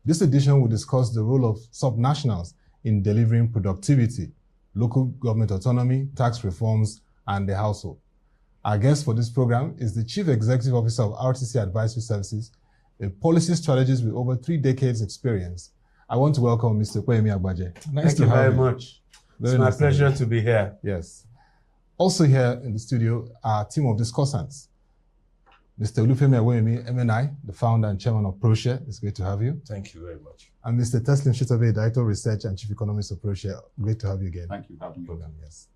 This edition will discuss the role of subnationals in delivering productivity, local government autonomy, tax reforms, and the household. Our guest for this program is the Chief Executive Officer of RTC Advisory Services, a policy strategist with over 3 decades experience. I want to welcome Mr. Opeyemi Agbaje. Thank you very much. It's my pleasure to be here. Yes. Also here in the studio, our team of discussants. Mr. Olufemi Awoyemi, MNI, the founder and chairman of Proshare. It's great to have you. Thank you very much. And Mr. Teslim Shitta-Bey, Director of Research and Chief Economist of Proshare. Great to have you again. Thank you for having me. Yes.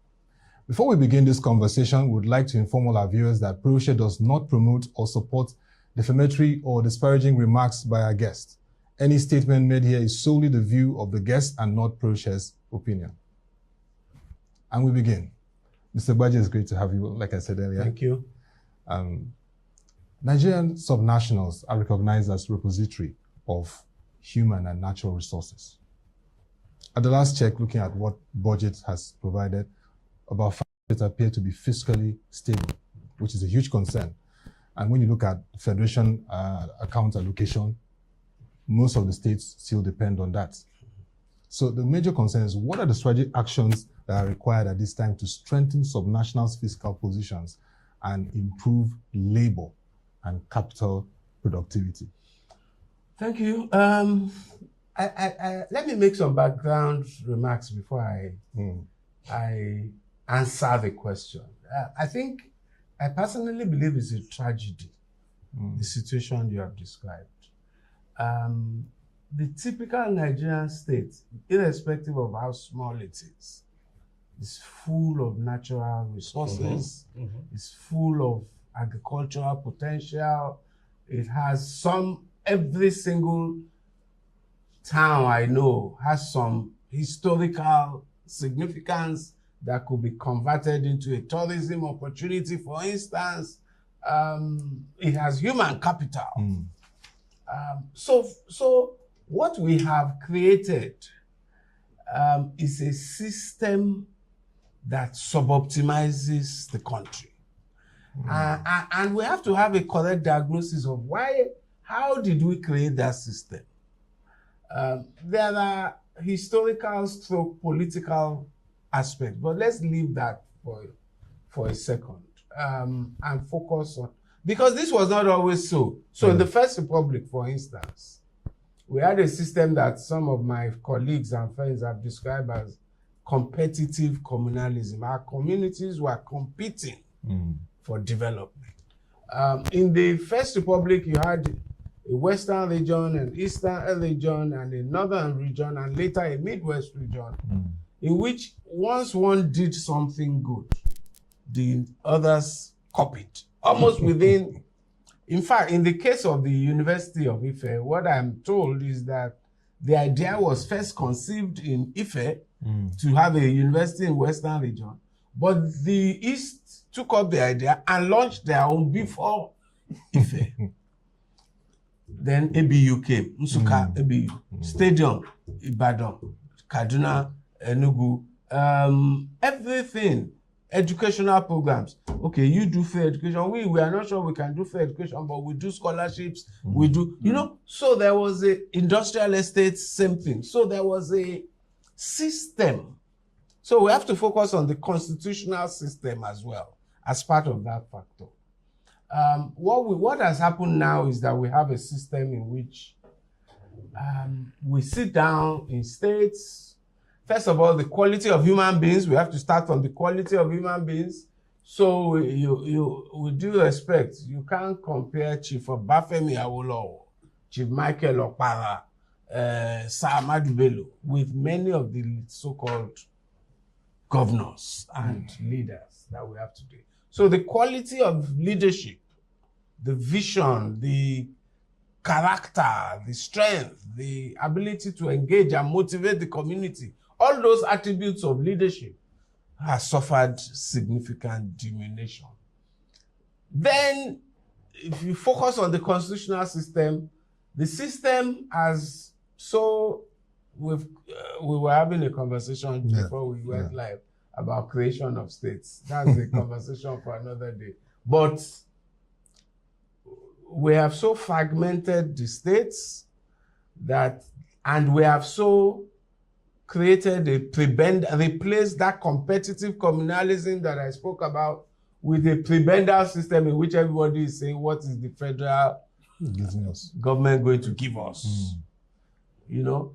Before we begin this conversation, we would like to inform all our viewers that Proshare does not promote or support defamatory or disparaging remarks by our guests. Any statement made here is solely the view of the guest and not Proshare's opinion. And we begin. Mr. Agbaje, it's great to have you, like I said earlier. Thank you. Nigerian subnationals are recognized as repository of human and natural resources. At the last check, looking at what budget has provided, about 5% appear to be fiscally stable, which is a huge concern. And when you look at Federation account allocation, most of the states still depend on that. So the major concern is, what are the strategic actions that are required at this time to strengthen subnationals' fiscal positions and improve labor and capital productivity? Thank you. Let me make some background remarks before I answer the question. I personally believe it's a tragedy, the situation you have described. The typical Nigerian state, irrespective of how small it is full of natural resources, it's full of agricultural potential. It has every single town I know has some historical significance that could be converted into a tourism opportunity, for instance. It has human capital. So what we have created is a system that suboptimizes the country. And we have to have a correct diagnosis of how did we create that system? There are historical stroke political aspects, but let's leave that for a second and focus on, because this was not always so. So in the First Republic, for instance, we had a system that some of my colleagues and friends have described as competitive communalism. Our communities were competing for development. In the First Republic, you had a Western region, an Eastern region, and a Northern region, and later a Midwest region, in which once one did something good, the others copied. Almost within, in fact, in the case of the University of Ife, what I'm told is that the idea was first conceived in Ife to have a university in Western region, but the East took up the idea and launched their own before Ife. Then ABU came, Nsukka ABU, Stadium, Ibadan, Kaduna, Enugu, everything, educational programs. Okay, you do fair education. We are not sure we can do fair education, but we do scholarships, we do, so there was a industrial estate, same thing. So there was a system. So we have to focus on the constitutional system as well, as part of that factor. What has happened now is that we have a system in which we sit down in states. First of all, the quality of human beings, we have to start from the quality of human beings. So with due respect, you can't compare Chief Olufemi Awoyemi, Chief Michael Okpara, Sir Ahmadu Bello with many of the so-called governors and leaders that we have today. So the quality of leadership, the vision, the character, the strength, the ability to engage and motivate the community, all those attributes of leadership have suffered significant diminution. Then, if you focus on the constitutional system, the system has, we were having a conversation before we went live about creation of states. That's a conversation for another day. But we have so fragmented the states, and we have so created replaced that competitive communalism that I spoke about with a prebendal system in which everybody is saying, what is the federal government going to give us? You know,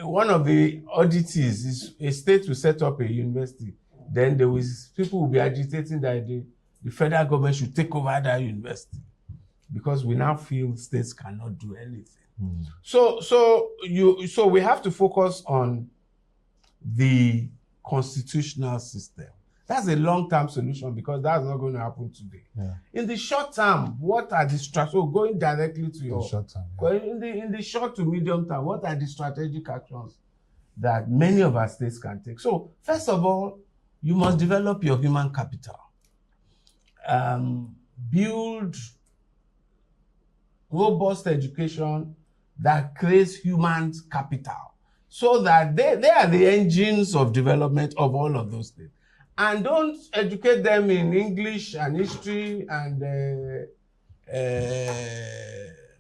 one of the oddities is a state will set up a university, then people will be agitating that the federal government should take over that university because we now feel states cannot do anything. So we have to focus on the constitutional system. That's a long-term solution because that's not going to happen today. Yeah. In the short term, what are the so going directly to your short term? Yeah. In the short to medium term, what are the strategic actions that many of our states can take? So first of all, you must develop your human capital. Build robust education that creates human capital so that they are the engines of development of all of those things. And don't educate them in English and history and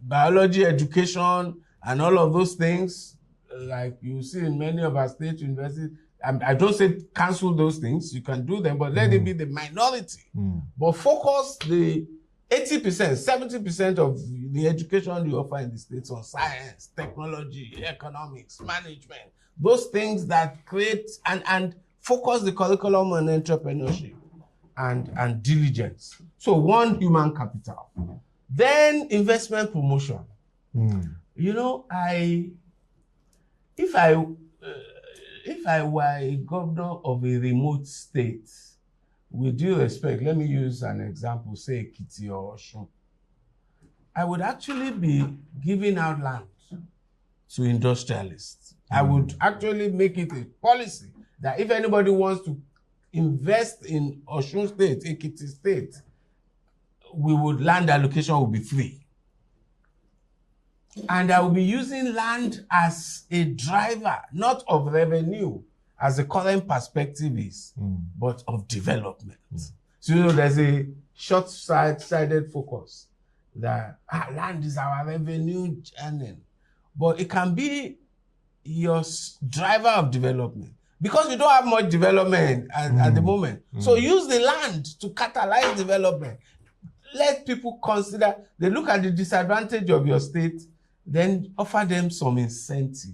biology education and all of those things like you see in many of our state universities. I don't say cancel those things, you can do them, but let it be the minority. But focus the 80%, 70% of the education you offer in the states on science, technology, economics, management, those things that create and focus the curriculum on entrepreneurship and diligence. So one, human capital. Then investment promotion. You know, if I were a governor of a remote state, with due respect, let me use an example, say Ekiti or Osun. I would actually be giving out land to industrialists. I would actually make it a policy that if anybody wants to invest in Osun State, Ekiti State, land allocation will be free. And I will be using land as a driver, not of revenue, as the current perspective is, but of development. So, you know, there's a short-sighted focus that land is our revenue earning, but it can be your driver of development because you don't have much development at the moment. So use the land to catalyze development. Let people consider, they look at the disadvantage of your state, then offer them some incentive.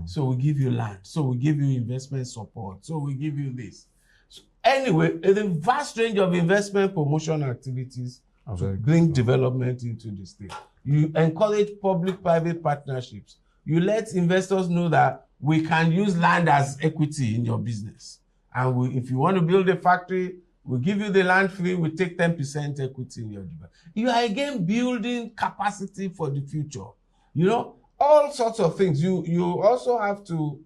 So we give you land, so we give you investment support, so we give you this. So anyway, a vast range of investment promotion activities to bring development into the state. You encourage public-private partnerships. You let investors know that we can use land as equity in your business. And if you want to build a factory, we'll give you the land free, we take 10% equity in your development. You are again building capacity for the future. You know, all sorts of things. You also have to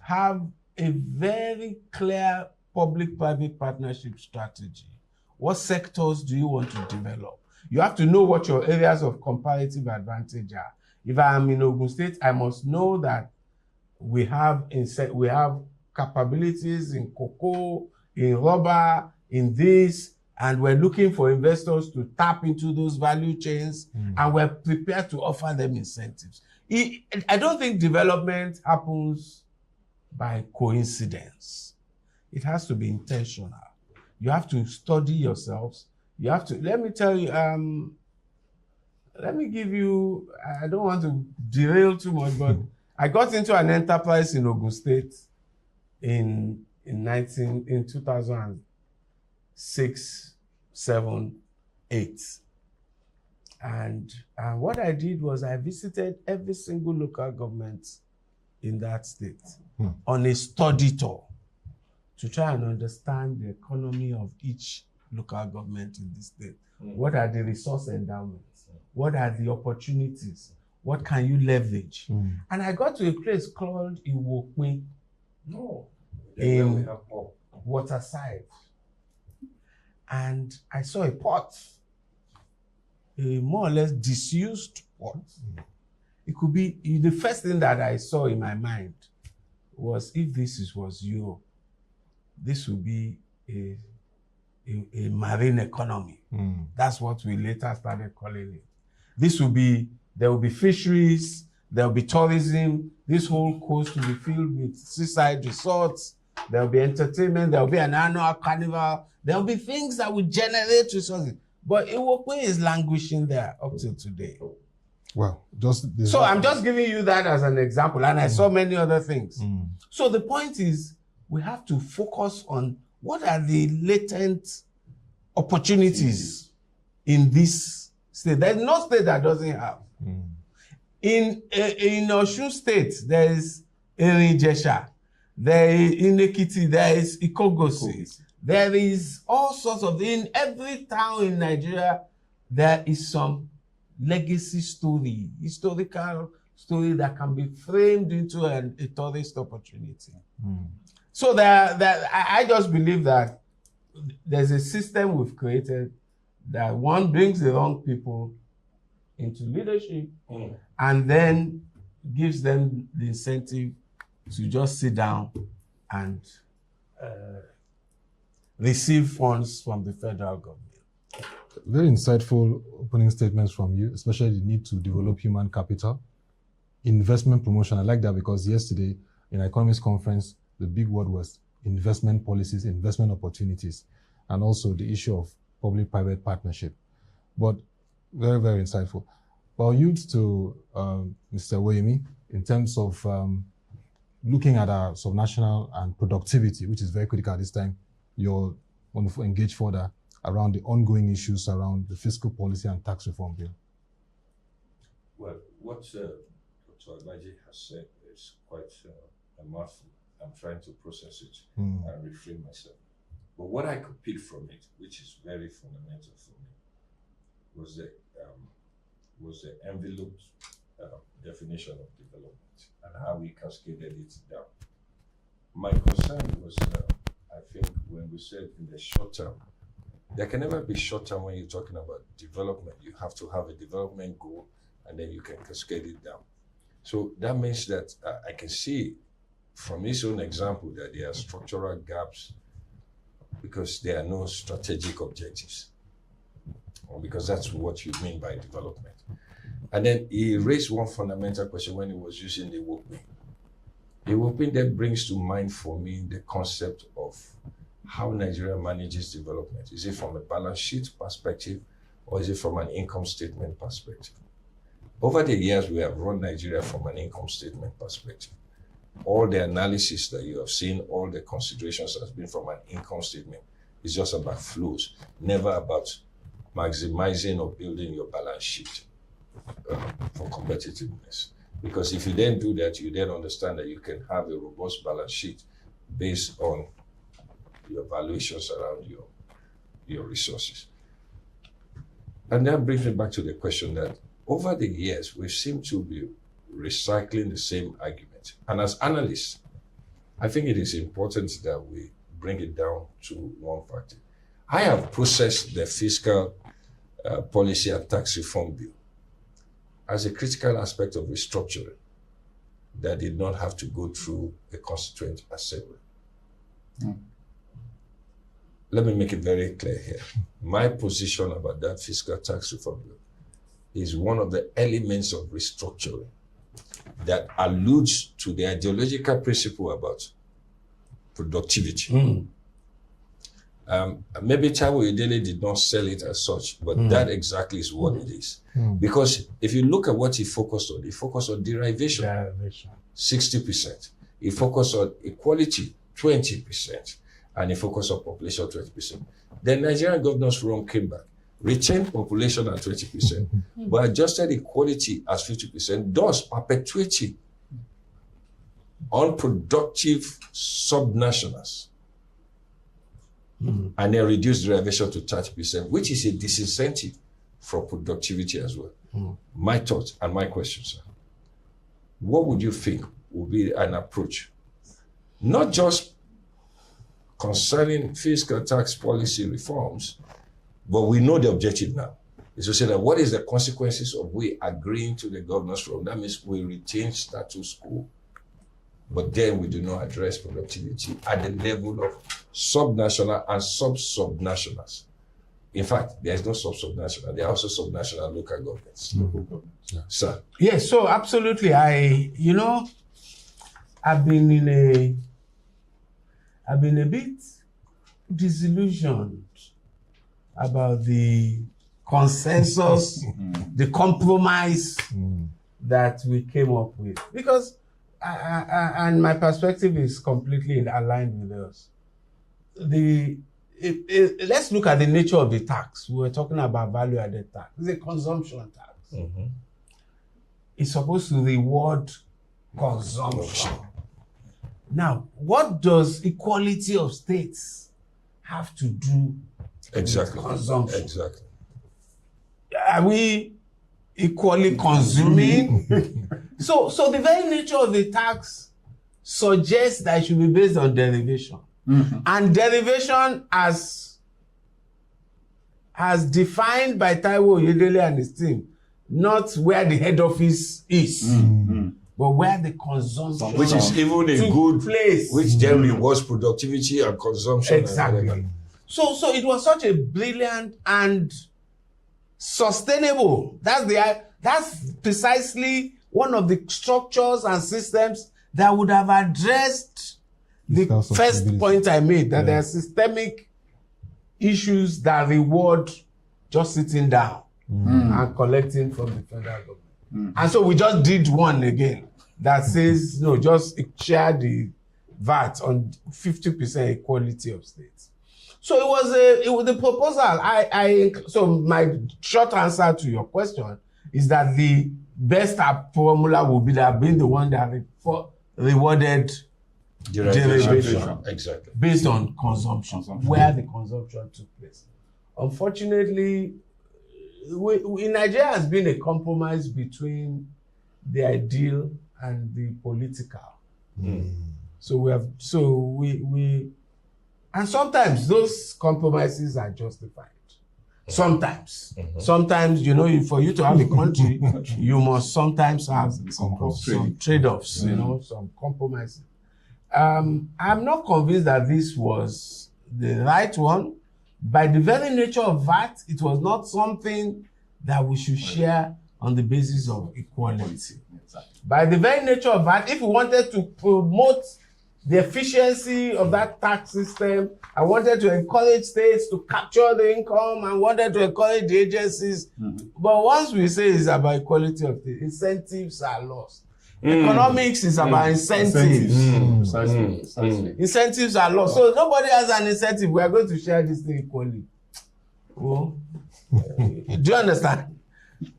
have a very clear public-private partnership strategy. What sectors do you want to develop? You have to know what your areas of comparative advantage are. If I am in Ogun State, I must know that we have capabilities in cocoa, in rubber, in this, and we're looking for investors to tap into those value chains, and we're prepared to offer them incentives. I don't think development happens by coincidence. It has to be intentional. You have to study yourselves. You have to, let me tell you, let me give you, I don't want to derail too much, but I got into an enterprise in Ogun State in 2006, 7, 8. And what I did was I visited every single local government in that state on a study tour to try and understand the economy of each local government in the state. What are the resource endowments? What are the opportunities? What can you leverage? And I got to a place called Iwokwe in Waterside. And I saw a port, a more or less disused port. It could be, the first thing that I saw in my mind was, if this was Europe, this would be a marine economy. That's what we later started calling it. There will be fisheries, There'll be tourism. This whole coast will be filled with seaside resorts. There'll be entertainment. There'll be an annual carnival. There'll be things that will generate resources. But Iwokwe is languishing there up till today. Well, so I'm just giving you that as an example, and I saw many other things. So the point is, we have to focus on what are the latent opportunities in this state. There's no state that doesn't have. In Osun State, there is Irin-Ijesha, there is Ekiti, there is Ikogosi, there is all sorts of, in every town in Nigeria, there is some legacy story, historical story that can be framed into a tourist opportunity. So I just believe that there's a system we've created that one brings the wrong people into leadership and then gives them the incentive to just sit down and receive funds from the federal government. Very insightful opening statements from you, especially the need to develop human capital. Investment promotion, I like that because yesterday in Economist conference, the big word was investment policies, investment opportunities, and also the issue of public-private partnership. But very, very insightful. Well, you to Mr. Awoyemi, in terms of looking at our subnational and productivity, which is very critical at this time, you're going to engage further around the ongoing issues around the fiscal policy and tax reform bill. Well, what Dr. Agbaje has said is quite a mouthful. I'm trying to process it and reframe myself. But what I could pick from it, which is very fundamental for me, was the enveloped definition of development and how we cascaded it down. My concern was, I think, when we said in the short term, there can never be short term when you're talking about development. You have to have a development goal and then you can cascade it down. So that means that I can see from his own example that there are structural gaps because there are no strategic objectives, or because that's what you mean by development. And then he raised one fundamental question when he was using the Iwokwe. The Iwokwe then brings to mind for me the concept of how Nigeria manages development. Is it from a balance sheet perspective or is it from an income statement perspective? Over the years, we have run Nigeria from an income statement perspective. All the analysis that you have seen, all the considerations has been from an income statement. It's just about flows, never about maximizing or building your balance sheet for competitiveness. Because if you then do that, you then understand that you can have a robust balance sheet based on your valuations around your resources. And that brings me back to the question that over the years, we seem to be recycling the same argument. And as analysts, I think it is important that we bring it down to one factor. I have processed the fiscal policy and tax reform bill as a critical aspect of restructuring that did not have to go through a constituent assembly. Let me make it very clear here. My position about that fiscal tax reform bill is one of the elements of restructuring that alludes to the ideological principle about productivity. Maybe Taiwo Idele did not sell it as such, but that exactly is what it is. Because if you look at what he focused on derivation, 60%. He focused on equality, 20%. And he focused on population, 20%. The Nigerian Governors Forum came back, retained population at 20%, but adjusted equality as 50%, thus perpetuating unproductive subnationals. And then reduced derivation to 30%, which is a disincentive for productivity as well. My thoughts and my questions, sir. What would you think would be an approach? Not just concerning fiscal tax policy reforms, but we know the objective now. Is to say that what is the consequences of we agreeing to the Governors Forum? That means we retain status quo, but then we do not address productivity at the level of subnational and sub-subnationals. In fact, there is no subnational. There are also subnational local governments. Local governments. Yeah. Sir. Yes, so absolutely. I've been a bit disillusioned about the consensus, the compromise that we came up with, because and my perspective is completely aligned with us. Let's look at the nature of the tax. We were talking about value-added tax. It's a consumption tax. It's supposed to reward consumption. Now, what does equality of states have to do Exactly. with consumption? Exactly. Are we equally consuming? So the very nature of the tax suggests that it should be based on derivation. And derivation as defined by Taiwo Oyedele and his team, not where the head office is, but where the consumption, Which is even a good place, which then rewards productivity and consumption. exactly. And So it was such a brilliant and sustainable. That's precisely one of the structures and systems that would have addressed the Fiscal first sustainability. point I made, that there are systemic issues that reward just sitting down and collecting from the federal government. And so we just did one again that says, no, just share the VAT on 50% equality of states. So it was the proposal. So my short answer to your question is that the best formula would be that being the one that rewarded derivation Exactly. based on consumption, where the consumption took place. Unfortunately, in Nigeria has been a compromise between the ideal and the political. So we and sometimes those compromises are justified. Sometimes, for you to have a country, you must sometimes have some trade-offs, some compromises. I'm not convinced that this was the right one. By the very nature of VAT, it was not something that we should share on the basis of equality. By the very nature of VAT, if we wanted to promote the efficiency of that tax system, I wanted to encourage states to capture the income and wanted to encourage the agencies. But once we say it's about equality of the incentives are lost. Economics is about incentives. Precisely. Incentives are lost. So nobody has an incentive. We are going to share this thing equally. Well, do you understand?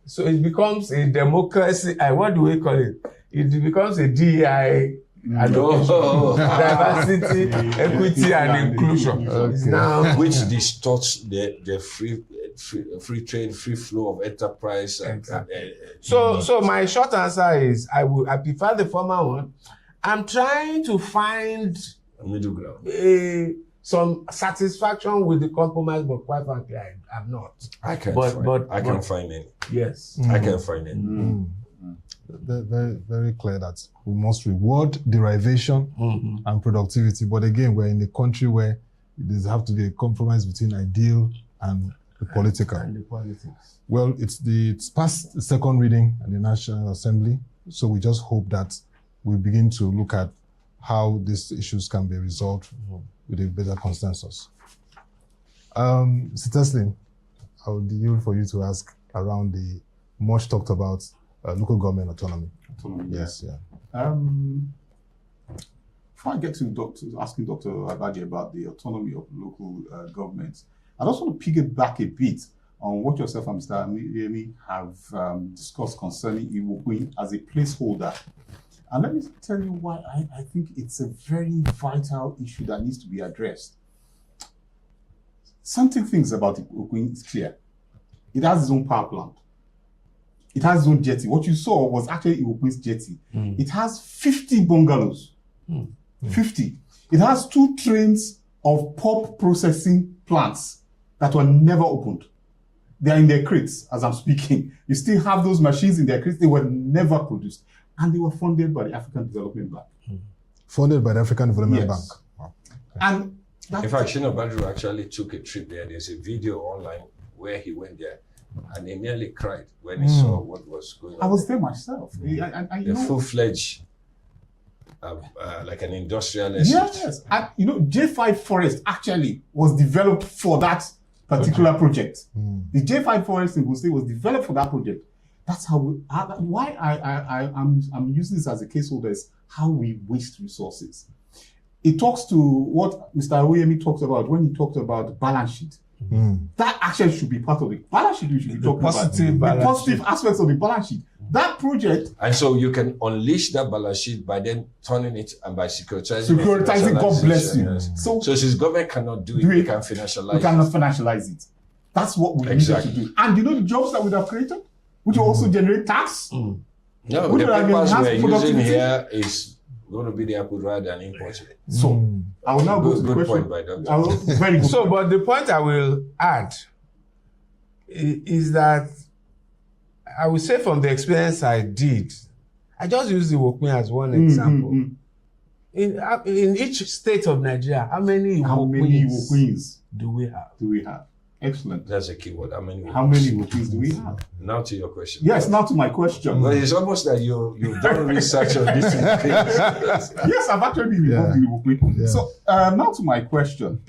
So it becomes a democracy. What do we call it? It becomes a DEI allocation. Diversity, equity, and inclusion. Now, which distorts the free trade, free flow of enterprise. So my short answer is I prefer the former one. I'm trying to find a middle ground. Some satisfaction with the compromise, but quite frankly, I'm not. I can't find any. Yes. I can't find any. Very, very clear that we must reward derivation and productivity. But again, we're in a country where there's have to be a compromise between ideal and the political. And the politics. Well, it's past the second reading at the National Assembly, so we just hope that we begin to look at how these issues can be resolved with a better consensus. Mr. Teslim, I would yield for you to ask around the much talked about local government autonomy. Yes, yeah. Before I get to asking Dr. Agbaje about the autonomy of local governments, I just want to piggyback a bit on what yourself and Mr. Awoyemi have discussed concerning Iwokwin as a placeholder. And let me tell you why I think it's a very vital issue that needs to be addressed. Certain things about Iwokwin is clear. It has its own power plant. It has its own jetty. What you saw was actually Iwokwin's jetty. It has 50 bungalows. 50. It has 2 trains of pulp processing plants that were never opened. They are in their crates as I'm speaking. You still have those machines in their crates. They were never produced. And they were funded by the African Development Bank. Funded by the African Development Bank. Wow. And In fact, Shina Badru actually took a trip there. There's a video online where he went there and he nearly cried when he saw what was going on. I was there myself. The full-fledged, like an industrial estate. Yes, and J5 Forest actually was developed for that particular project. The J5 Forest in Gusau was developed for that project. That's how I'm using this as a case holder is how we waste resources. It talks to what Mr. Awoyemi talked about when he talked about balance sheet. That actually should be part of the balance sheet. We should be talking about the positive aspects of the balance sheet. That project, and so you can unleash that balance sheet by then turning it and by securitizing. God bless you. Yes. So since government cannot do it, we can financialize. We cannot financialize it. That's what we need to do. And the jobs that we have created, which will also generate tax. No, the papers we're using here is going to be the apple rather than imported. So I will now go to the question. Good point by Dr. Very good. So, but the point I will add is that I will say from the experience I did, I just use the Wokme as one example. In each state of Nigeria, how many Wokmes do we have? Excellent. That's a key word. How many Wokmes do we have? Now to your question. Yes, now to my question. But it's almost that you've done research on these things. Yes, I've actually been involved in the Wokme. Yeah. So now to my question.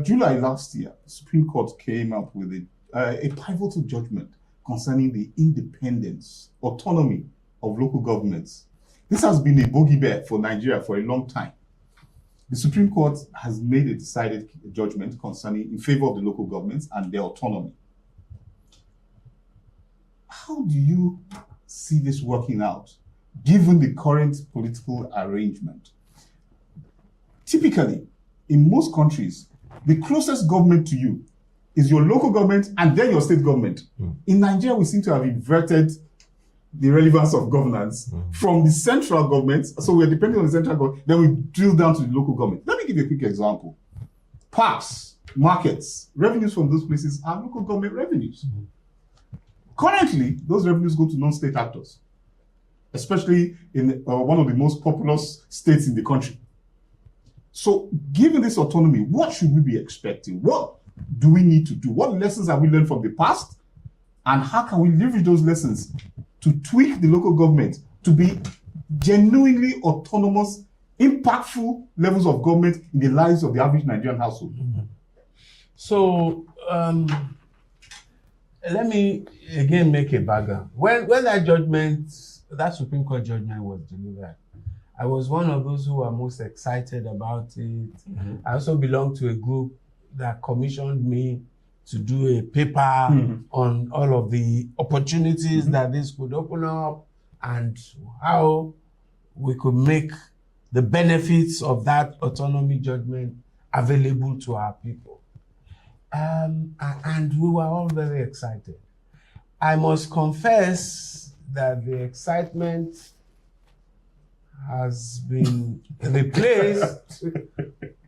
July last year, the Supreme Court came up with a pivotal judgment concerning the independence, autonomy of local governments. This has been a bogey bear for Nigeria for a long time. The Supreme Court has made a decided judgment in favor of the local governments and their autonomy. How do you see this working out, given the current political arrangement? Typically, in most countries, the closest government to you is your local government and then your state government. In Nigeria, we seem to have inverted the relevance of governance from the central government. So we're depending on the central government, then we drill down to the local government. Let me give you a quick example. Parks, markets, revenues from those places are local government revenues. Currently, those revenues go to non-state actors, especially in one of the most populous states in the country. So given this autonomy, what should we be expecting? What do we need to do? What lessons have we learned from the past? And how can we leverage those lessons to tweak the local government to be genuinely autonomous, impactful levels of government in the lives of the average Nigerian household? So let me again make a background. When that Supreme Court judgment was delivered, I was one of those who were most excited about it. I also belong to a group that commissioned me to do a paper on all of the opportunities that this could open up and how we could make the benefits of that autonomy judgment available to our people. And we were all very excited. I must confess that the excitement has been replaced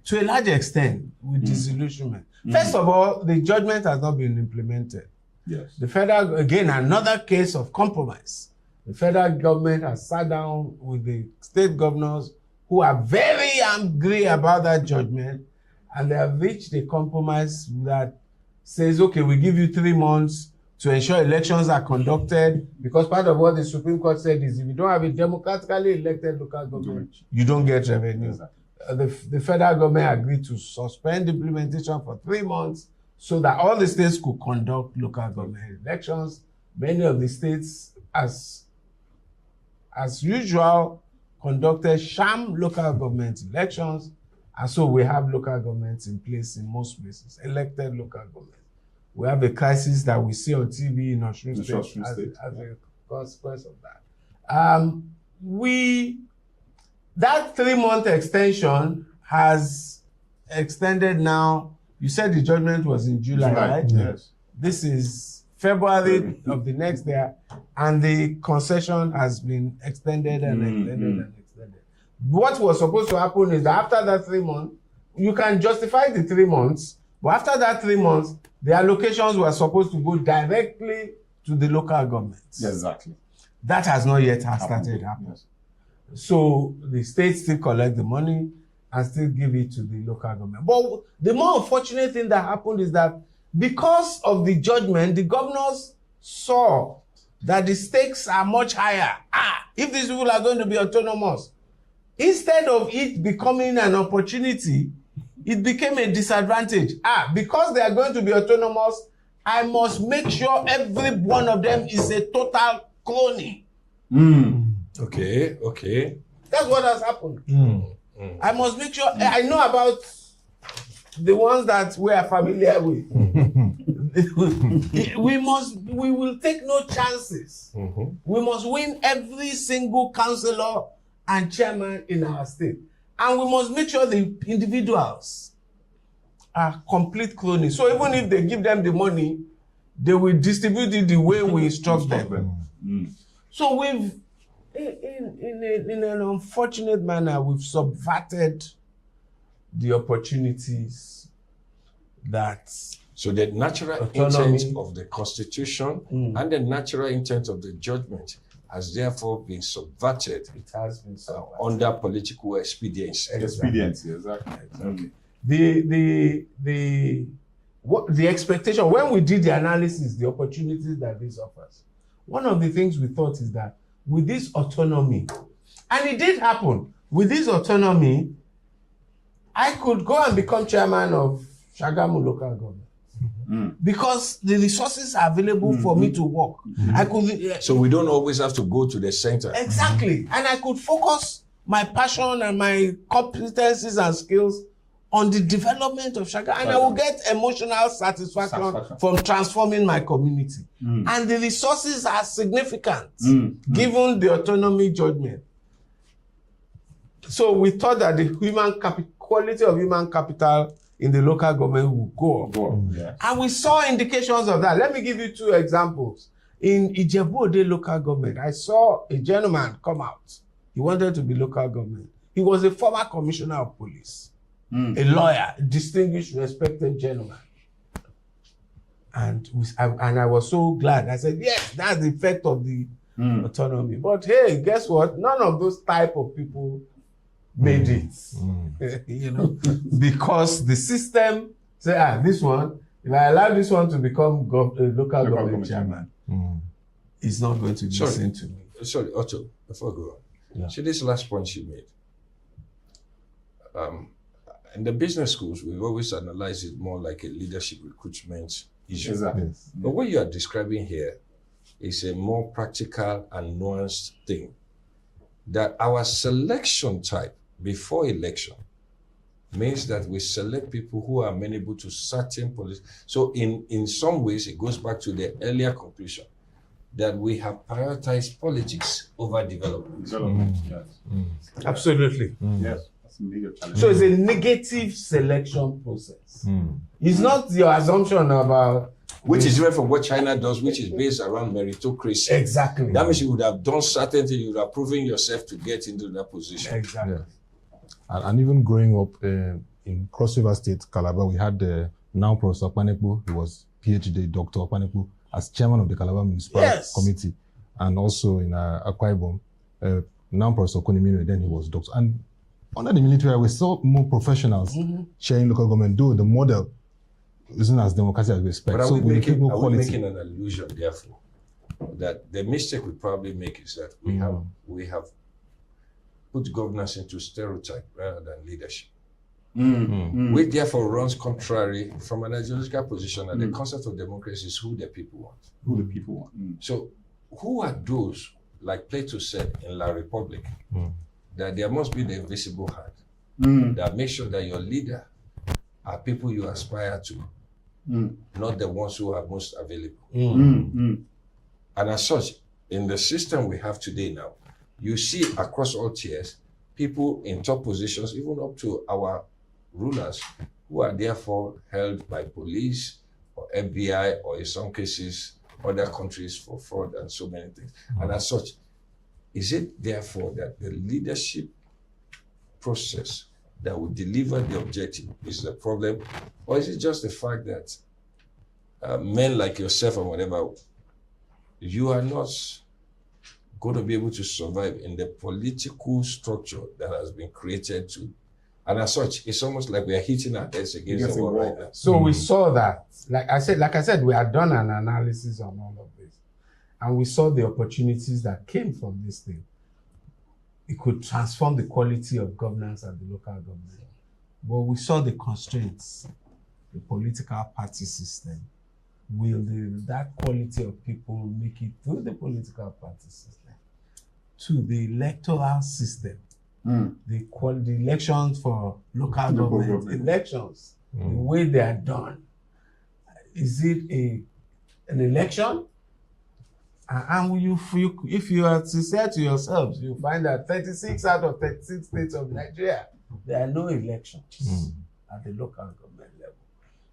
to a large extent with disillusionment. First of all, the judgment has not been implemented. Yes. The federal, again, another case of compromise. The federal government has sat down with the state governors who are very angry about that judgment, and they have reached a compromise that says, okay, we give you 3 months to ensure elections are conducted, because part of what the Supreme Court said is if you don't have a democratically elected local government, you don't get revenue. Exactly. The federal government agreed to suspend implementation for 3 months so that all the states could conduct local government elections. Many of the states, as usual, conducted sham local government elections, and so we have local governments in place in most places, elected local government. We have a crisis that we see on TV in Osun State as a consequence of that. That 3-month extension has extended now. You said the judgment was in July, right? Yes. This is February of the next year, and the concession has been extended and extended and extended. What was supposed to happen is that after that 3 months, you can justify the 3 months, but after that 3 months, the allocations were supposed to go directly to the local governments. Exactly. That has not yet started happening. Yes. So the states still collect the money. and still give it to the local government. But the more unfortunate thing that happened is that because of the judgment, the governors saw that the stakes are much higher. If these people are going to be autonomous, instead of it becoming an opportunity, it became a disadvantage. Because they are going to be autonomous, I must make sure every one of them is a total cloning. Okay. That's what has happened. I must make sure I know about the ones that we are familiar with. We will take no chances. We must win every single councillor and chairman in our state. And we must make sure the individuals are complete cloning. So even if they give them the money, they will distribute it the way we instruct them. So we've, in an unfortunate manner, we've subverted the opportunities that... So the natural intent of the Constitution and the natural intent of the judgment has therefore been subverted. It has been subverted. Under political expediency. Expediency, exactly. The expectation, when we did the analysis, the opportunities that this offers, one of the things we thought is that with this autonomy, and it did happen, with this autonomy, I could go and become chairman of Sagamu local government. Because the resources are available for me to work. I could. So we don't always have to go to the center. Exactly. And I could focus my passion and my competencies and skills on the development of Shaga, and I will get emotional satisfaction from transforming my community. And the resources are significant, given the autonomy judgment. So we thought that the quality of human capital in the local government will go up. And we saw indications of that. Let me give you two examples. In Ijebu-Ode local government, I saw a gentleman come out. He wanted to be local government. He was a former commissioner of police, a lawyer, a distinguished, respected gentleman. And I was so glad. I said, yes, that's the effect of the autonomy. But hey, guess what? None of those type of people made it, because the system said, this one, if I allow this one to become local government chairman, it's not going to listen to me. Sorry, Otto, before I go on. See this last point you made. In the business schools, we've always analyzed it more like a leadership recruitment issue. Exactly. But what you are describing here is a more practical and nuanced thing. That our selection type before election means that we select people who are amenable to certain policies. So in some ways, it goes back to the earlier conclusion that we have prioritized politics over development. Yes. Absolutely. Yes. That's a major challenge. So it's a negative selection process. It's not your assumption about... Which is different from what China does, which is based around meritocracy. Exactly. That means you would have done certain things, you would have proven yourself to get into that position. Exactly. And even growing up in Cross River State, Calabar, we had now Professor Okpanekpo, who was PhD Dr. Okpanekpo, as chairman of the Calabar Municipal Committee, and also in Akwa Ibom, now Professor Konimino, then he was doctor. And under the military, we saw more professionals chairing local government, though the model isn't as democratic as we expect. But so we making an illusion, therefore, that the mistake we probably make is that we have put governance into stereotype rather than leadership. Which therefore runs contrary from an ideological position that the concept of democracy is who the people want. Who the people want. So who are those, like Plato said in La Republic, that there must be the invisible hand that makes sure that your leader are people you aspire to, not the ones who are most available. And as such, in the system we have today now, you see across all tiers, people in top positions, even up to our rulers, who are therefore held by police or FBI, or in some cases, other countries for fraud and so many things. And as such, is it therefore that the leadership process that will deliver the objective is the problem? Or is it just the fact that men like yourself and whatever, you are not going to be able to survive in the political structure that has been created to And as such, it's almost like we are hitting our heads against the wall right now. So we saw that, like I said, we had done an analysis on all of this. And we saw the opportunities that came from this thing. It could transform the quality of governance at the local government. But we saw the constraints, the political party system. Will that quality of people make it through the political party system to the electoral system? The elections for local government elections, the way they are done. Is it an election? And if you are sincere to yourselves, you find that 36 out of 36 states of Nigeria, there are no elections at the local government level.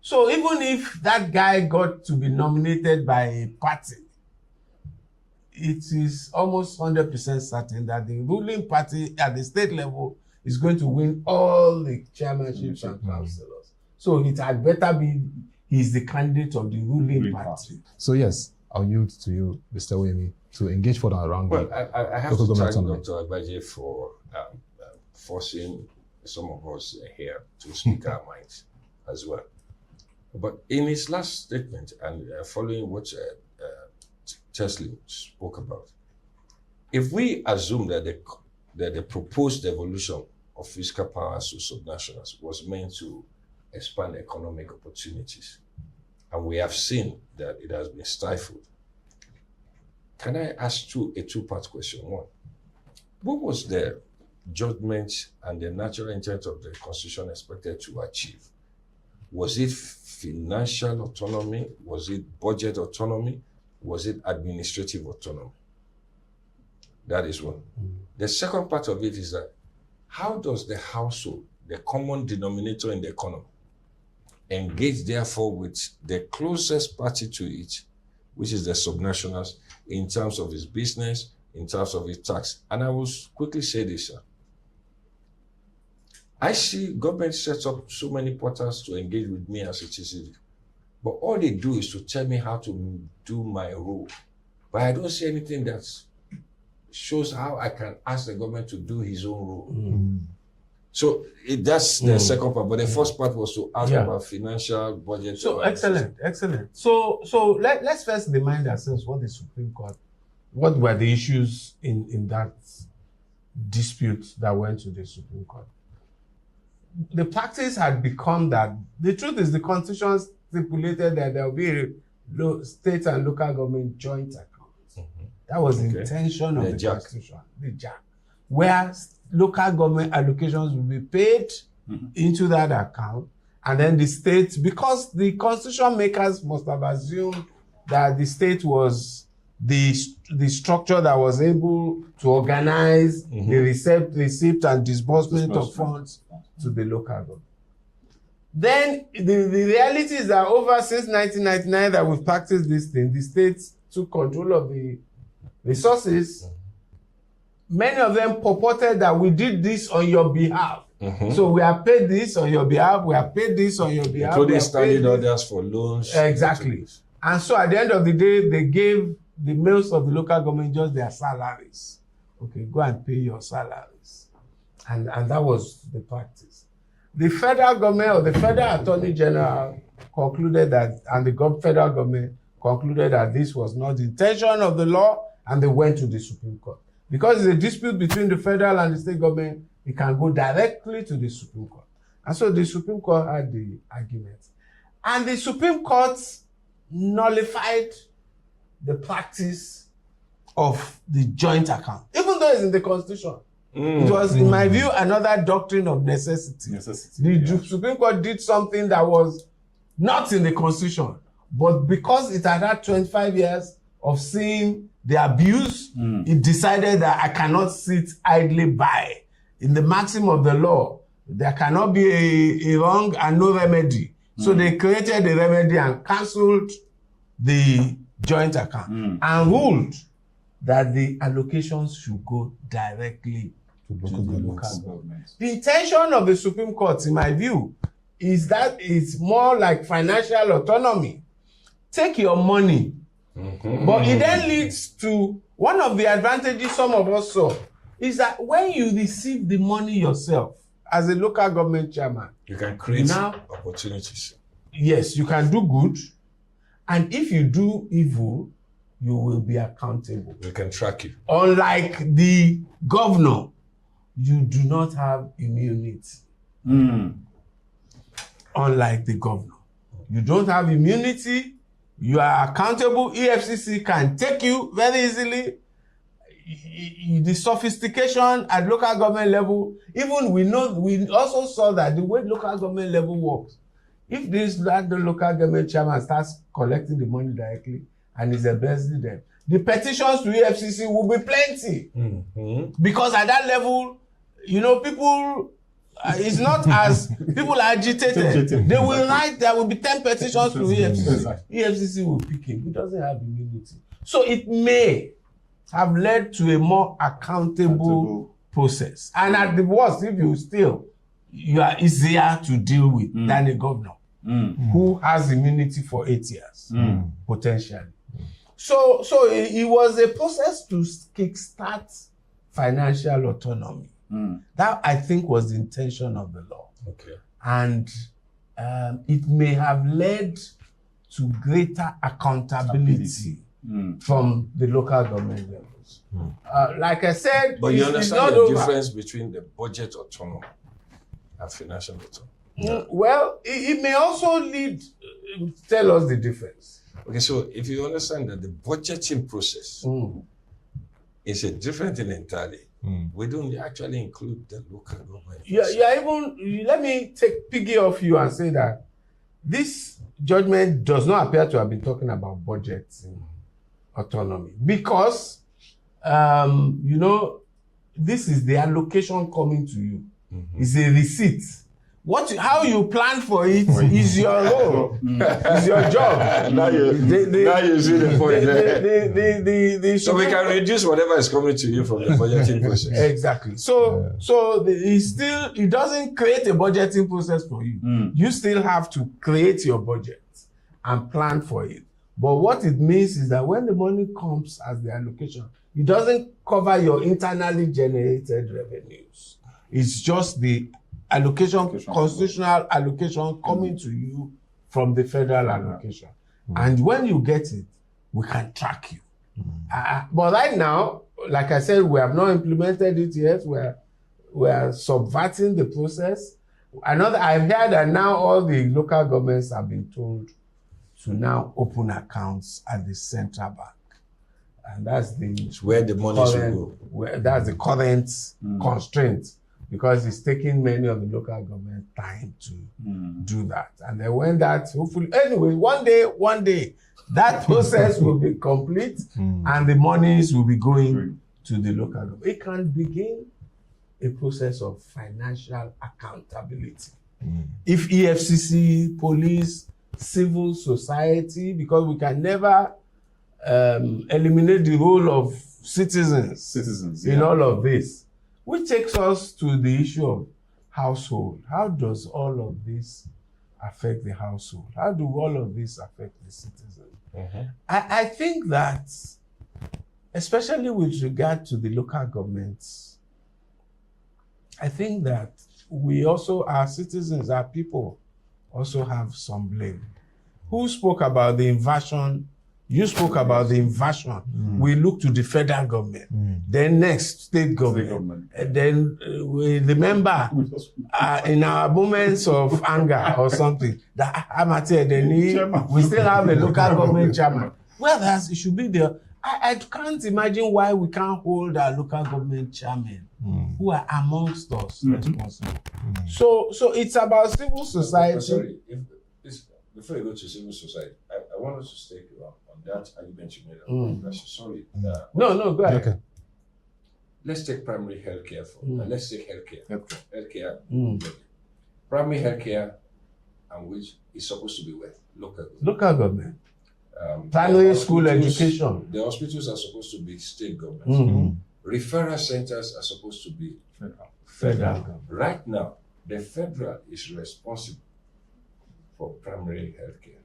So even if that guy got to be nominated by a party, it is almost 100% certain that the ruling party at the state level is going to win all the chairmanships and councillors. So it had better be he's the candidate of the ruling party. So yes, I'll yield to you, Mr. Awoyemi, to engage further around. Well, I have to thank Dr. Agbaje for forcing some of us here to speak our minds as well. But in his last statement, and following what Teslim spoke about, if we assume that the proposed devolution of fiscal powers to subnationals was meant to expand economic opportunities, and we have seen that it has been stifled, can I ask a two-part question? One, what was the judgment and the natural intent of the Constitution expected to achieve? Was it financial autonomy? Was it budget autonomy? Was it administrative autonomy? That is one. The second part of it is that how does the household, the common denominator in the economy, engage therefore with the closest party to it, which is the subnationals, in terms of its business, in terms of its tax? And I will quickly say this, sir. I see government sets up so many portals to engage with me as a citizen, but all they do is to tell me how to do my role. But I don't see anything that shows how I can ask the government to do his own role. So that's the second part, but the first part was to ask about financial budget. So excellent. So let's first remind ourselves what the Supreme Court, what were the issues in that dispute that went to the Supreme Court. The practice had become that the truth is the Constitution stipulated that there will be a state and local government joint account. That was the intention of the Constitution, the JAC, where local government allocations will be paid into that account, and then the state, because the Constitution makers must have assumed that the state was the structure that was able to organize the receipt and disbursement of funds to the local government. Then the reality is that since 1999 that we've practiced this thing, the states took control of the resources. Many of them purported that we did this on your behalf. So we have paid this on your behalf, we have paid this on your behalf. Including standing orders for loans. Exactly. And so at the end of the day, they gave the males of the local government just their salaries. Okay, go and pay your salaries. And that was the practice. The federal government or the federal attorney general concluded that, and the federal government concluded that this was not the intention of the law, and they went to the Supreme Court. Because it's a dispute between the federal and the state government, it can go directly to the Supreme Court. And so the Supreme Court had the argument. And the Supreme Court nullified the practice of the joint account, even though it's in the Constitution. It was, in my view, another doctrine of necessity. The Supreme Court did something that was not in the Constitution, but because it had had 25 years of seeing the abuse, it decided that I cannot sit idly by. In the maxim of the law, there cannot be a wrong and no remedy. So they created a remedy and cancelled the joint account and ruled that the allocations should go directly to the local government. The intention of the Supreme Court, in my view, is that it's more like financial autonomy. Take your money. But it then leads to one of the advantages some of us saw is that when you receive the money yourself as a local government chairman, You can create now, opportunities. yes, you can do good. And if you do evil, you will be accountable. We can track you. Unlike the governor, you do not have immunity. Unlike the governor. You don't have immunity. You are accountable. EFCC can take you very easily. The sophistication at local government level, even we also saw that the way local government level works, if the local government chairman starts collecting the money directly and is embezzling them, the petitions to EFCC will be plenty. Because at that level, people, it's not as people are agitated. They will write, there will be 10 petitions to EFCC. EFCC will pick him. He doesn't have immunity. So it may have led to a more accountable process. And at the worst, if you are easier to deal with than a governor who has immunity for 8 years, potentially. So it was a process to kickstart financial autonomy. That, I think, was the intention of the law. Okay. And it may have led to greater accountability from the local government levels. Like I said, but you it's understand not the over. difference between the budget autonomy and financial autonomy? Well, it may also tell us the difference. Okay, so if you understand that the budgeting process is a different thing entirely, we don't actually include the local government. Let me take piggy off you and say that this judgment does not appear to have been talking about budgeting autonomy because, this is the allocation coming to you. It's a receipt. How you plan for it is your role. It's your job. Now you see the point. So we can reduce whatever is coming to you from the budgeting process. Exactly. So it doesn't create a budgeting process for you. You still have to create your budget and plan for it. But what it means is that when the money comes as the allocation, it doesn't cover your internally generated revenues. It's just the allocation, constitutional allocation coming to you from the federal allocation. And when you get it, we can track you. But right now, like I said, we have not implemented it yet. We are subverting the process. I've heard that now all the local governments have been told to now open accounts at the central bank. And that's where the money should go. That's the current constraint, because it's taking many of the local government time to do that. And then when that, hopefully, anyway, one day, that process will be complete and the monies will be going to the local government. It can begin a process of financial accountability. If EFCC, police, civil society, because we can never eliminate the role of citizens in all of this, which takes us to the issue of household. How does all of this affect the household? How do all of this affect the citizen? I think that, especially with regard to the local governments, I think that our citizens, our people, also have some blame. Who spoke about the inversion? You spoke about the inversion. We look to the federal government. Then next, state government. And then we remember in our moments of anger or something, that we still have a local government chairman. Whereas it should be there. I can't imagine why we can't hold our local government chairmen who are amongst us responsible. So it's about civil society. Sorry, before you go to civil society, I want us to stay on that argument you made. Sorry. No, go ahead. Okay. Let's take primary healthcare let's take healthcare. Primary healthcare, and which is supposed to be where? Local government. Primary school education. The hospitals are supposed to be state government. Referral centers are supposed to be Federal government. Right now, the federal is responsible for primary healthcare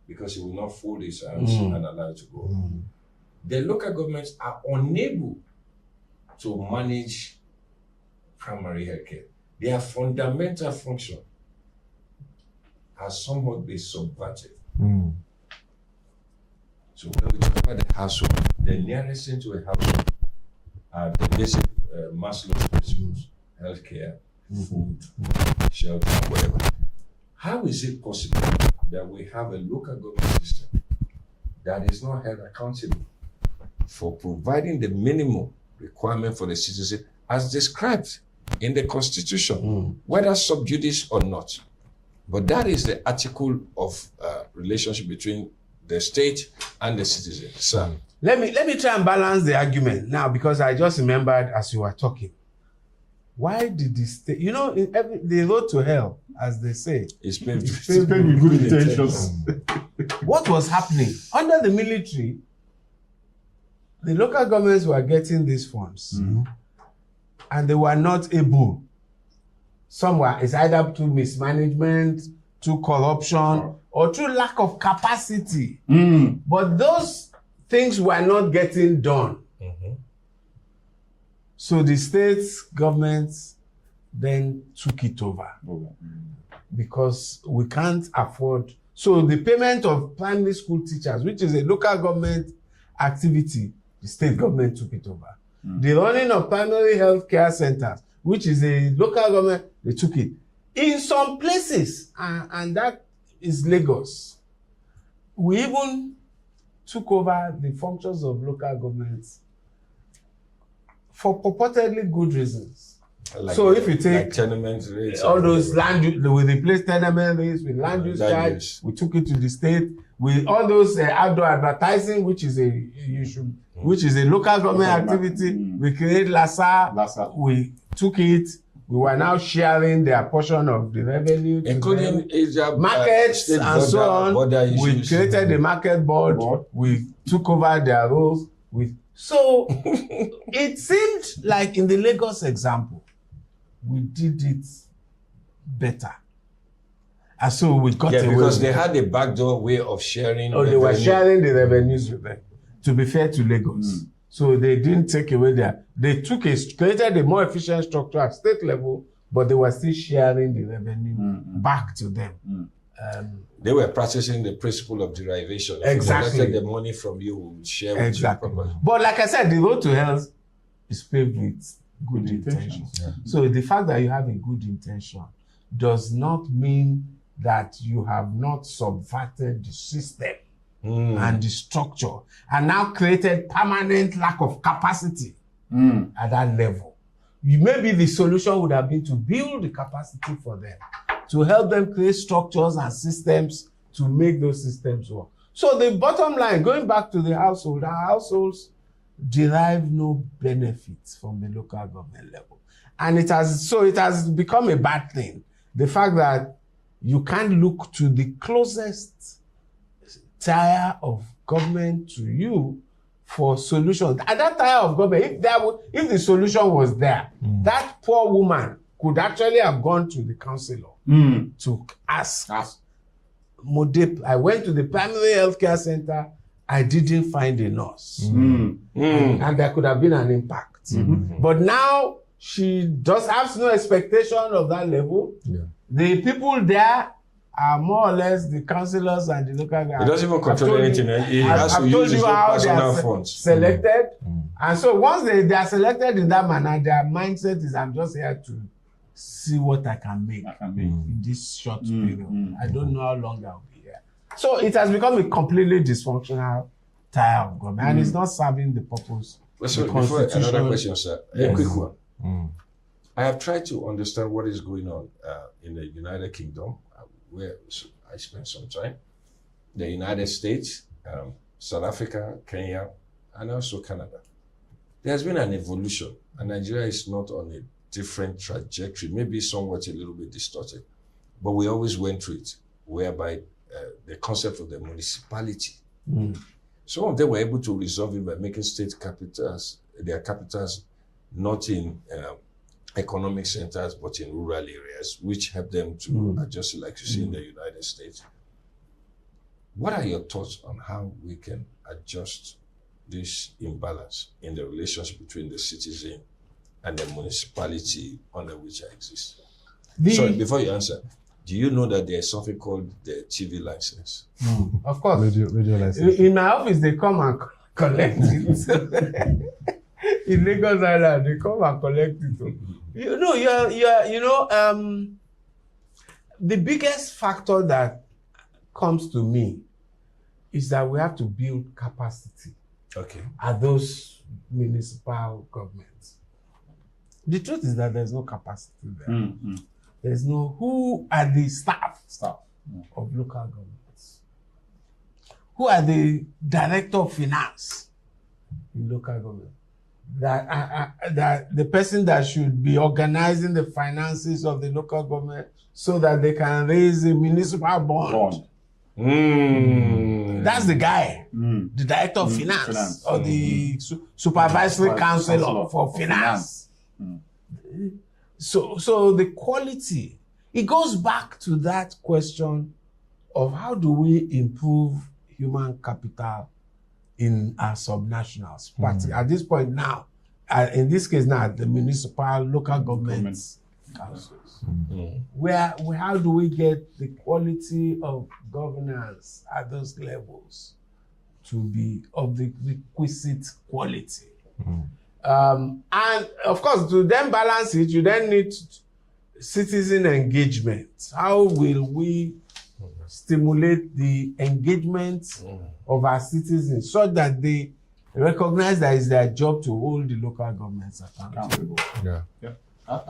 because it will not fold its hands and allow it to go. The local governments are unable to manage primary healthcare. their fundamental function has somewhat been subverted. So when we talk about the household, the nearest thing to a household are the basic Maslow's principles: healthcare, food, shelter, whatever. How is it possible that we have a local government system that is not held accountable for providing the minimum requirement for the citizen as described in the Constitution, whether sub judice or not? But that is the article of relationship between the state and the citizen. So let me try and balance the argument now, because I just remembered as you were talking. Why did the state, the road to hell, as they say, it's paved with good intentions. What was happening under the military? The local governments were getting these funds, and they were not able. Some were, it's either through mismanagement, through corruption, or through lack of capacity. But those things were not getting done. So the state governments then took it over, because we can't afford. So the payment of primary school teachers, which is a local government activity, the state government took it over. The running of primary health care centers, which is a local government, they took it. In some places, and that is Lagos, we even took over the functions of local governments for purportedly good reasons. Like so if you take like tenement rates, all those land use, we replaced tenement rates with land use charge. Use. We took it to the state with all those outdoor advertising, which is a local government activity. We create LASA. We took it. We were now sharing their portion of the revenue, including markets and so on. We created the market board. We took over their roles. So it seemed like in the Lagos example, we did it better. And so we got away because with they had a backdoor way of sharing. they were sharing the revenues with them, to be fair to Lagos. So they didn't take away they created a more efficient structure at state level, but they were still sharing the revenue back to them. They were practicing the principle of derivation. Exactly. If you collected the money from you, we would share with you properly. But like I said, the road to hell is paved with good intentions. So the fact that you have a good intention does not mean that you have not subverted the system and the structure, and now created permanent lack of capacity at that level. Maybe the solution would have been to build the capacity for them, to help them create structures and systems to make those systems work. So the bottom line, going back to the household, our households derive no benefits from the local government level. And it has become a bad thing. The fact that you can't look to the closest tier of government to you for solutions. At that tier of government, if the solution was there, that poor woman could actually have gone to the councillor to ask. I went to the primary healthcare center, I didn't find a nurse. And there could have been an impact. But now she just has no expectation of that level. The people there are more or less the councillors and the local guys. He doesn't even control anything. He has to use his own personal funds. Selected. And so once they are selected in that manner, their mindset is, I'm just here to see what I can make in this short period. I don't know how long I'll be here. So it has become a completely dysfunctional tier of government, and it's not serving the purpose. Before another question, sir, a quick one. I have tried to understand what is going on in the United Kingdom, where I spent some time, the United States, South Africa, Kenya, and also Canada. There has been an evolution, and Nigeria is not on a different trajectory, maybe somewhat a little bit distorted, but we always went through it, whereby the concept of the municipality, some of them were able to resolve it by making state capitals, their capitals not in economic centers, but in rural areas, which help them to adjust, like you see in the United States. What are your thoughts on how we can adjust this imbalance in the relationship between the citizen and the municipality under which I exist? Sorry, before you answer, do you know that there's something called the TV license? Of course. Radio license. In my office, they come and collect it. In Lagos Island, they come and collect it. You know, the biggest factor that comes to me is that we have to build capacity at those municipal governments. The truth is that there's no capacity there. There's no, who are the staff of local governments? Who are the director of finance in local government? That the person that should be organizing the finances of the local government so that they can raise a municipal bond. That's the guy, the director of finance or the supervisory council for finance. So the quality, it goes back to that question of how do we improve human capital in our subnationals. But at this point now, in this case now, the municipal, local governments, councils, how do we get the quality of governance at those levels to be of the requisite quality? And of course, to then balance it, you then need citizen engagement. How will we stimulate the engagement of our citizens so that they recognize that it's their job to hold the local governments accountable?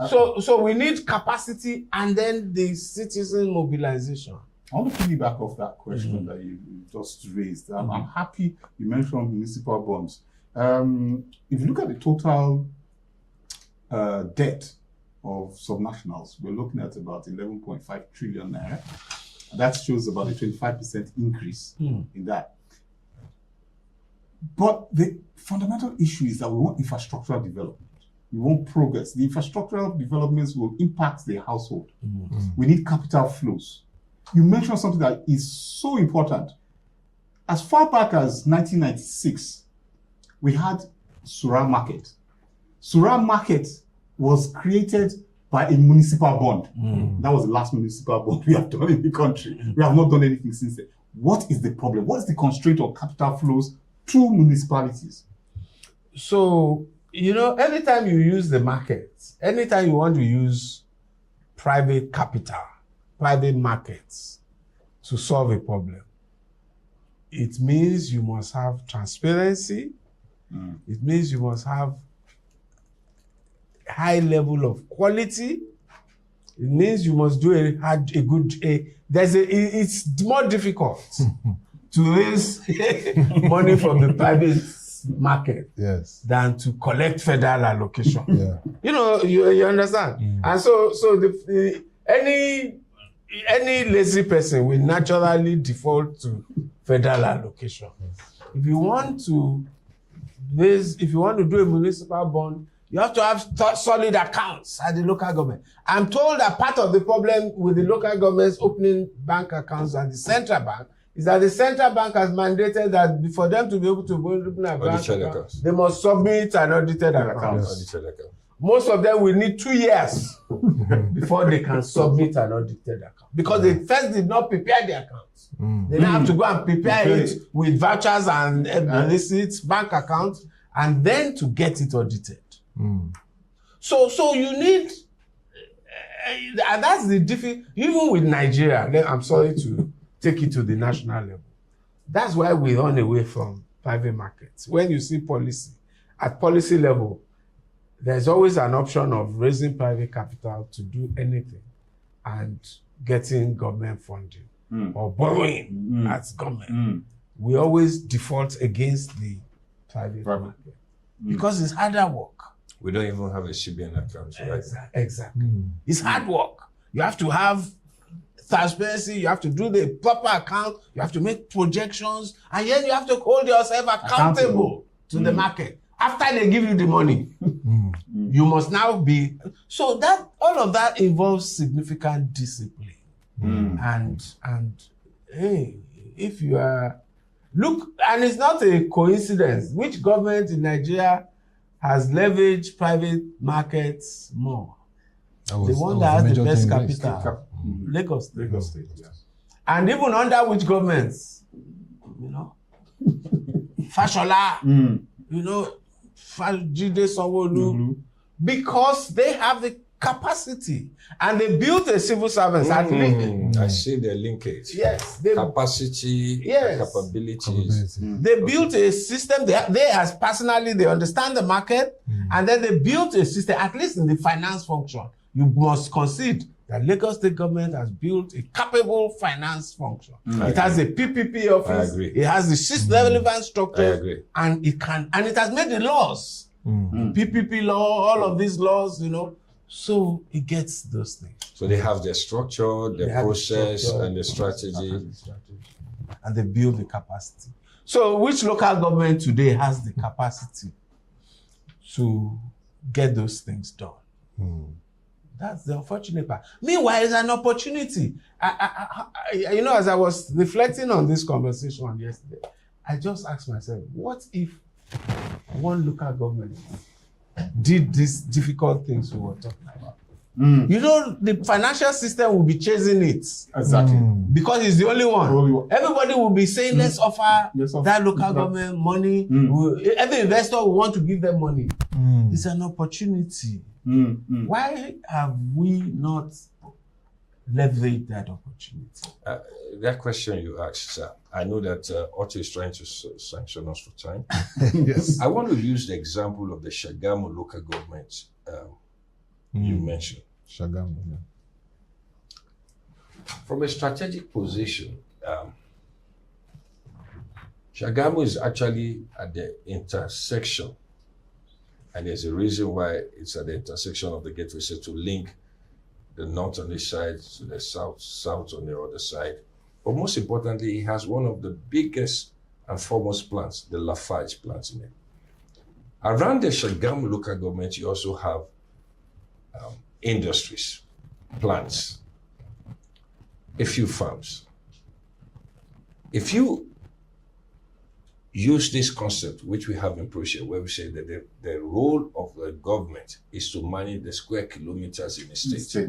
So we need capacity and then the citizen mobilization. I want to piggyback off that question that you just raised. I'm happy you mentioned municipal bonds. If you look at the total debt of subnationals, we're looking at about 11.5 trillion naira. That shows about a 25% increase in that. But the fundamental issue is that we want infrastructural development. We want progress. The infrastructural developments will impact the household. We need capital flows. You mentioned something that is so important. As far back as 1996, we had Surah Market. Surah Market was created by a municipal bond. That was the last municipal bond we have done in the country. We have not done anything since then. What is the problem? What is the constraint of capital flows to municipalities? So, you know, anytime you use the market, anytime you want to use private capital, private markets to solve a problem, it means you must have transparency. It means you must have high level of quality. It means you must do it's more difficult to raise money from the private market than to collect federal allocation. You know, you understand? And so any lazy person will naturally default to federal allocation. If you want to do a municipal bond, you have to have solid accounts at the local government. I'm told that part of the problem with the local governments opening bank accounts at the central bank is that the central bank has mandated that for them to be able to open a bank account, they must submit an audited account. Most of them will need 2 years before they can submit an audited account because they first did not prepare the accounts. They now have to go and prepare it with vouchers and receipts, bank accounts, and then to get it audited. So you need, and that's the difference. Even with Nigeria, I'm sorry to take it to the national level. That's why we run away from private markets. When you see policy, at policy level, there's always an option of raising private capital to do anything and getting government funding or borrowing as government. We always default against the private market because it's harder work. We don't even have a CBN account, right? Exactly. It's hard work. You have to have transparency. You have to do the proper account. You have to make projections. And then you have to hold yourself accountable to the market. After they give you the money, you must now be... So that all of that involves significant discipline. And hey, if you are... Look, and it's not a coincidence. Which government in Nigeria has leveraged private markets more? The one that has the best capital. Lagos State. Lagos State, yes. And even under which governments? You know? Fashola, you know, Jide Sanwo-Olu, because they have the capacity and they built a civil service. I see the linkage. Yes. Capacity, capabilities. They built a system. They as personally, they understand the market, and then they built a system, at least in the finance function. You must concede that Lagos State government has built a capable finance function. It has a PPP office. It has the relevant structure, and it has made the laws. PPP law, all of these laws, you know. So it gets those things. So they have the structure, the process, and the strategy. And they build the capacity. So which local government today has the capacity to get those things done? That's the unfortunate part. Meanwhile, it's an opportunity. You know, as I was reflecting on this conversation yesterday, I just asked myself, what if one local government did these difficult things we were talking about? You know, the financial system will be chasing it. Exactly. Because it's the only one. Everybody will be saying, let's offer that local government money. Every investor will want to give them money. It's an opportunity. Why have we not leveraged that opportunity? That question you asked, sir, I know that Otto is trying to sanction us for time. Yes. I want to use the example of the Sagamu local government you mentioned. Sagamu, yeah. From a strategic position, Sagamu is actually at the intersection, and there's a reason why it's at the intersection of the gateway, so to link the north on this side to the south on the other side. But most importantly, it has one of the biggest and foremost plants, the Lafarge plant in it. Around the Sagamu local government, you also have industries, plants, a few farms. If you use this concept, which we have in Proshare, where we say that the role of the government is to manage the square kilometers in a state.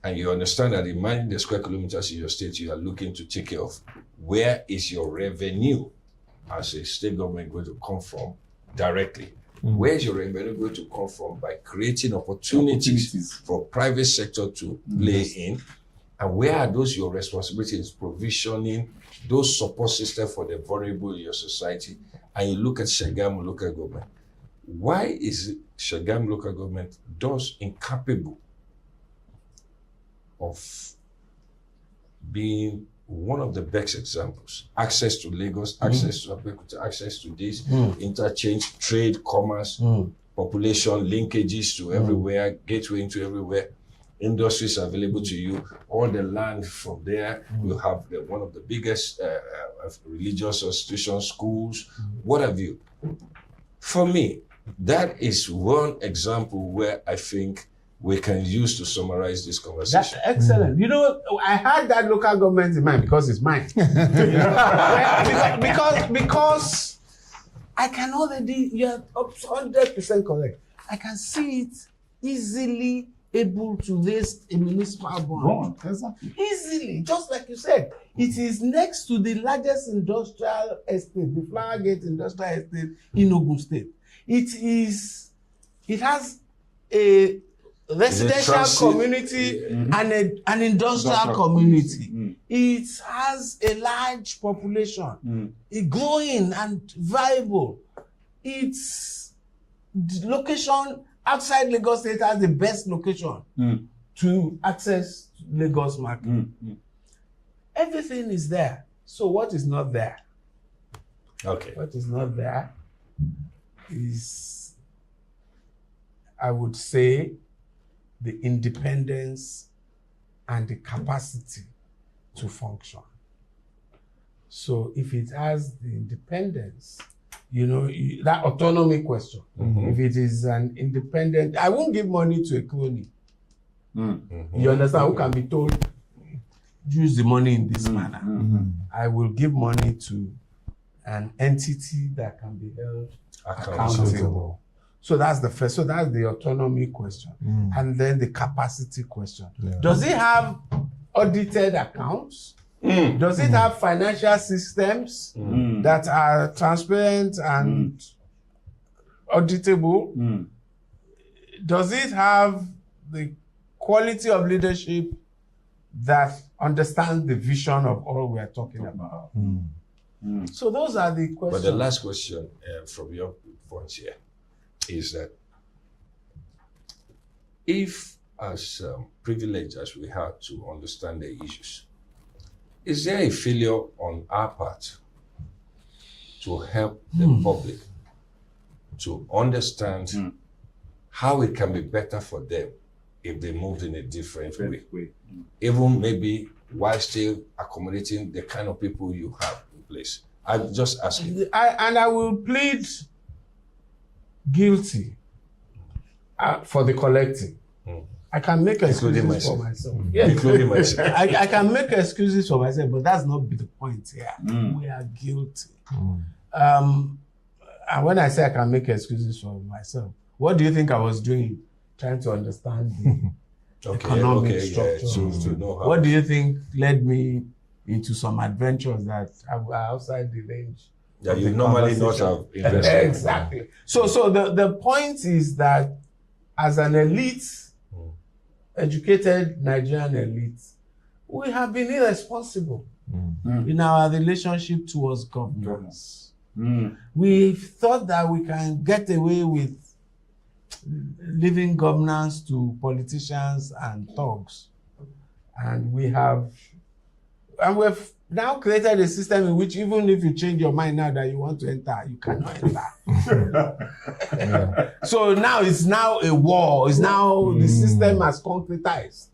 And you understand that in managing the square kilometers in your state, you are looking to take care of where is your revenue as a state government going to come from directly. Where is your revenue going to come from by creating opportunities for private sector to play in? And where are those your responsibilities, provisioning those support systems for the vulnerable in your society? And you look at Sagamu local government. Why is Sagamu local government thus incapable of being one of the best examples? Access to Lagos, access to Abeokuta, access to this, interchange, trade, commerce, population, linkages to everywhere, gateway into everywhere. Industries available to you, all the land from there. You have one of the biggest religious institutions, schools, what have you. For me, that is one example where I think we can use to summarize this conversation. That's excellent. You know, I had that local government in mind because it's mine. because I can already, you're 100% correct. I can see it easily able to raise a municipal bond. Exactly. Easily, just like you said. It is next to the largest industrial estate, the Flowergate Industrial Estate in Ogun State. It has a residential community and an industrial community. It has a large population, growing and viable. Its location outside Lagos State has the best location to access Lagos market. Everything is there. So what is not there? Okay. What is not there is, I would say, the independence and the capacity to function. So if it has the independence, you know, that autonomy question, if it is an independent, I won't give money to a crony. You understand? Who can be told, use the money in this manner. I will give money to an entity that can be held accountable. So that's the first. So that's the autonomy question. And then the capacity question. Yeah. Does it have audited accounts? Does it have financial systems that are transparent and auditable? Does it have the quality of leadership that understands the vision of all we are talking about? So those are the questions. But the last question from your points here is that if, as privileged as we have to understand the issues, is there a failure on our part to help the public to understand how it can be better for them if they moved in a different way? Even maybe while still accommodating the kind of people you have in place. I'm just asking. I will plead guilty for the collective. I can make excuses for myself. Yes. Including myself. I can make excuses for myself, but that's not the point here. We are guilty. And when I say I can make excuses for myself, what do you think I was doing? Trying to understand the economic structure. To know how. What do you think led me into some adventures that are outside the range? That you normally not have invested. Exactly. So the point is that as an elite, educated Nigerian elite, we have been irresponsible in our relationship towards governance. We've thought that we can get away with leaving governance to politicians and thugs. And we've now created a system in which even if you change your mind now that you want to enter, you cannot enter. So now it's now a war. It's now the system has concretized.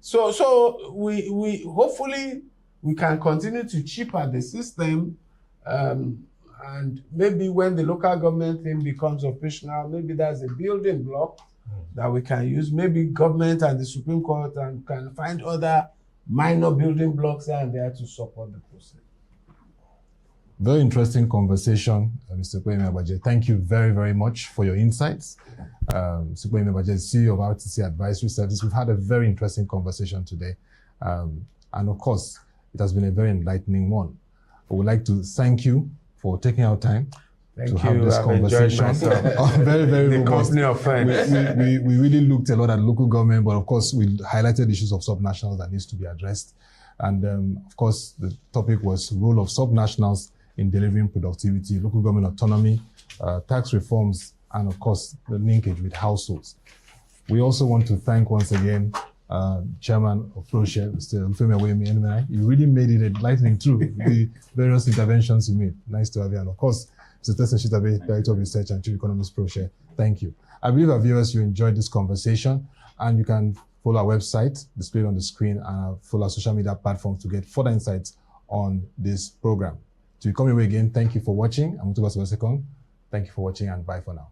So we hopefully we can continue to chip at the system, and maybe when the local government thing becomes operational, maybe that's a building block that we can use. Maybe government and the Supreme Court and can find other minor building blocks here and there to support the process. Very interesting conversation, Mr. Opeyemi Agbaje. Thank you very, very much for your insights. Mr. Opeyemi Agbaje, CEO of RTC Advisory Service. We've had a very interesting conversation today. And of course, it has been a very enlightening one. I would like to thank you for taking our time to have this conversation. Very, very the company of friends. We really looked a lot at local government, but of course we highlighted issues of subnationals that needs to be addressed. And of course, the topic was role of subnationals in delivering productivity, local government autonomy, tax reforms, and of course, the linkage with households. We also want to thank once again Chairman of Proshare, Mr. Olufemi Awoyemi. You really made it enlightening through the various interventions you made. Nice to have you. And of course, Mr. Teslim Shitta-Bey, Director of Research and Chief Economist, Proshare. Thank you. I believe our viewers, you enjoyed this conversation, and you can follow our website displayed on the screen and follow our social media platforms to get further insights on this program. To come your way again, thank you for watching. I'm Otunba Opeyemi Agbaje. Thank you for watching, and bye for now.